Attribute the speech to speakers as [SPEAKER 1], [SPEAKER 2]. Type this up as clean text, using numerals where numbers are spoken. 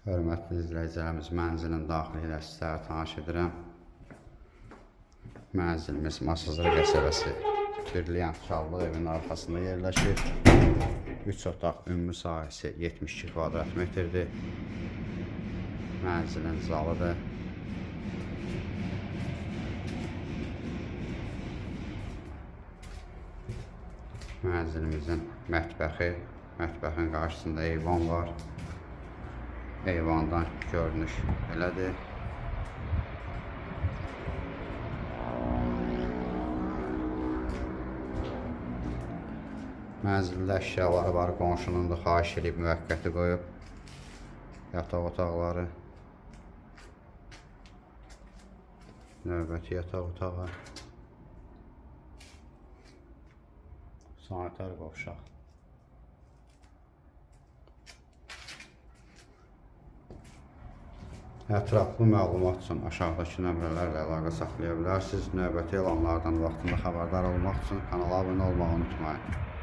[SPEAKER 1] Hörmətli izləyicilərimiz, mənzilin daxili ilə sizlərə tanış edirəm. Mənzilimiz Masazır qəsəbəsi Birliyan Şallıq evinin arxasında yerləşir. 3 otaq ümumi sahəsi 72 kvadrat metrdir. Mənzilin zalıdır. Mənzilimizin mətbəxin qarşısında eyvan var. Eyvandan görünüş belədir. Mənzildə əşyaları var, qonşunun da xahiş edib müvəqqəti qoyub. Yataq otaqları. Növbəti yataq otağı. Sanitar qovşaq. Ətraflı məlumat üçün aşağıdakı nömrələrlə əlaqə saxlaya bilərsiniz. Növbəti elanlardan vaxtında xəbərdar olmaq üçün kanala abunə olmağı unutmayın.